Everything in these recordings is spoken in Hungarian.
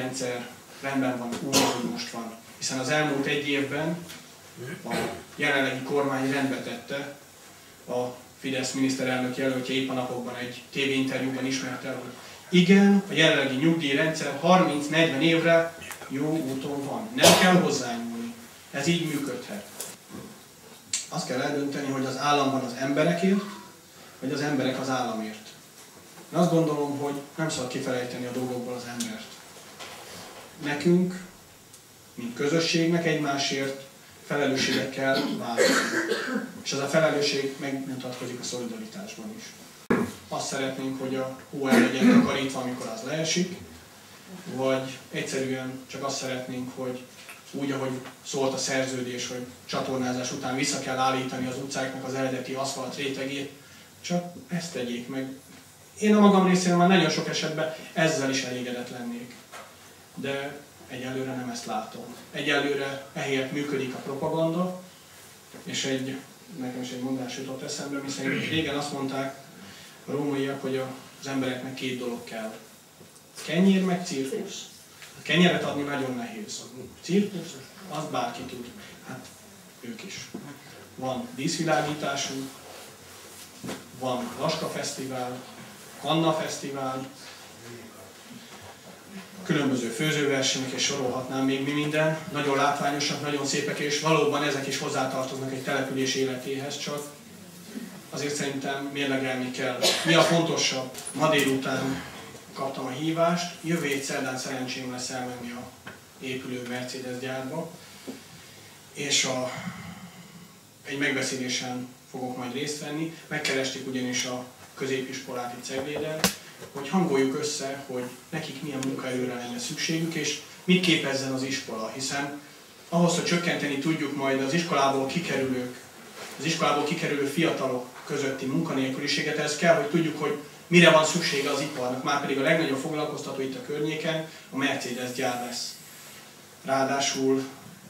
nyugdíjrendszer rendben van úgy, ahogy most van. Hiszen az elmúlt egy évben a jelenlegi kormány rendbe tette, a Fidesz miniszterelnök jelöltje épp a napokban egy tévéinterjúban ismerte el, hogy igen, a jelenlegi nyugdíjrendszer 30-40 évre jó úton van. Nem kell hozzányúlni. Ez így működhet. Azt kell eldönteni, hogy az állam van az emberekért, vagy az emberek az államért. Én azt gondolom, hogy nem szabad kifelejteni a dolgokból az embert. Nekünk, mint közösségnek egymásért felelősséget kell vállalni. És ez a felelősség megmutatkozik a szolidaritásban is. Azt szeretnénk, hogy a hó el legyen takarítva, amikor az leesik, vagy egyszerűen csak azt szeretnénk, hogy úgy, ahogy szólt a szerződés, hogy csatornázás után vissza kell állítani az utcáknak az eredeti aszfalt rétegét, csak ezt tegyék meg. Én a magam részéről már nagyon sok esetben ezzel is elégedett lennék. De egyelőre nem ezt látom. Egyelőre ehelyett működik a propaganda, és nekem is egy mondás jutott eszembe, miszerint régen azt mondták a rómaiak, hogy az embereknek két dolog kell. Kenyér meg cirkusz. A kenyeret adni nagyon nehéz. Cirkusz, azt bárki tud. Hát ők is. Van díszvilágításunk, van Laska Fesztivál, Kanna Fesztivál, különböző főzőversenyek, és sorolhatnám még mi minden. Nagyon látványosak, nagyon szépek, és valóban ezek is hozzátartoznak egy település életéhez, csak azért szerintem mérlegelni kell. Mi a fontosabb? Ma délután kaptam a hívást, jövő hét szerdán szerencsém lesz elmenni a épülő Mercedes gyárba, és egy megbeszélésen fogok majd részt venni. Megkeresték ugyanis a középiskolát itt Cegléden, hogy hangoljuk össze, hogy nekik milyen munkaerőre lenne szükségük, és mit képezzen az iskola, hiszen ahhoz, hogy csökkenteni tudjuk majd az iskolából kikerülő fiatalok közötti munkanélküliséget, ez kell, hogy tudjuk, hogy mire van szüksége az iparnak, márpedig a legnagyobb foglalkoztató itt a környéken a Mercedes gyár lesz. Ráadásul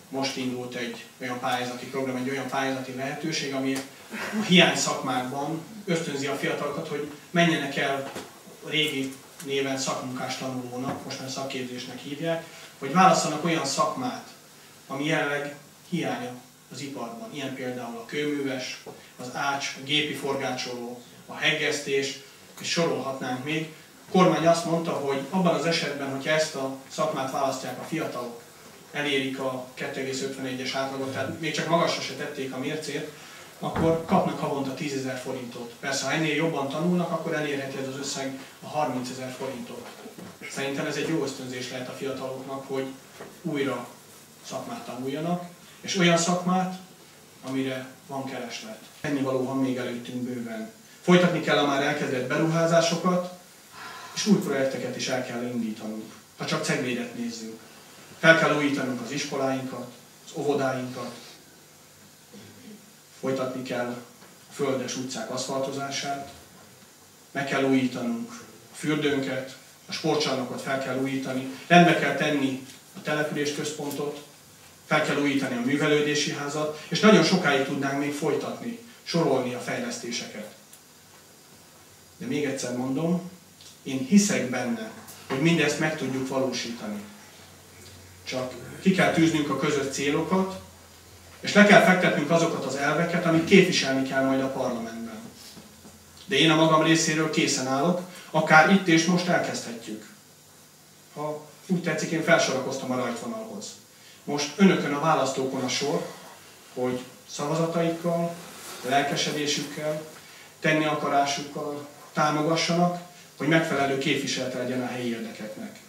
most indult egy olyan pályázati program, egy olyan pályázati lehetőség, ami a hiány szakmákban ösztönzi a fiatalokat, hogy menjenek el régi néven szakmunkás tanulónak, most már szakképzésnek hívják, hogy válasszanak olyan szakmát, ami jelenleg hiánya az iparban. Ilyen például a kőműves, az ács, a gépi forgácsoló, a heggesztés, és sorolhatnánk még. A kormány azt mondta, hogy abban az esetben, hogyha ezt a szakmát választják a fiatalok, elérik a 2,51-es átlagot, tehát még csak magasra se tették a mércét, akkor kapnak havonta 10 000 forintot. Persze, ha ennél jobban tanulnak, akkor elérheti ez az összeg a 30 000 forintot. Szerintem ez egy jó ösztönzés lehet a fiataloknak, hogy újra szakmát tanuljanak, és olyan szakmát, amire van kereslet. Ennivaló van még előttünk bőven. Folytatni kell a már elkezdett beruházásokat, és új projekteket is el kell indítanunk. Ha csak Ceglédet nézzünk. Fel kell újítanunk az iskoláinkat, az óvodáinkat, folytatni kell a földes utcák aszfaltozását, meg kell újítanunk a fürdőnket, a sportcsarnokot fel kell újítani, rendbe kell tenni a településközpontot, fel kell újítani a művelődési házat, és nagyon sokáig tudnánk még folytatni, sorolni a fejlesztéseket. De még egyszer mondom, én hiszek benne, hogy mindezt meg tudjuk valósítani. Csak ki kell tűznünk a közös célokat, és le kell fektetnünk azokat az elveket, amit képviselni kell majd a parlamentben. De én a magam részéről készen állok, akár itt és most elkezdhetjük. Ha úgy tetszik, én felsorakoztam a rajtvonalhoz. Most önökön a választókon a sor, hogy szavazataikkal, lelkesedésükkel, tenni akarásukkal támogassanak, hogy megfelelő képviselete legyen a helyi érdekeknek.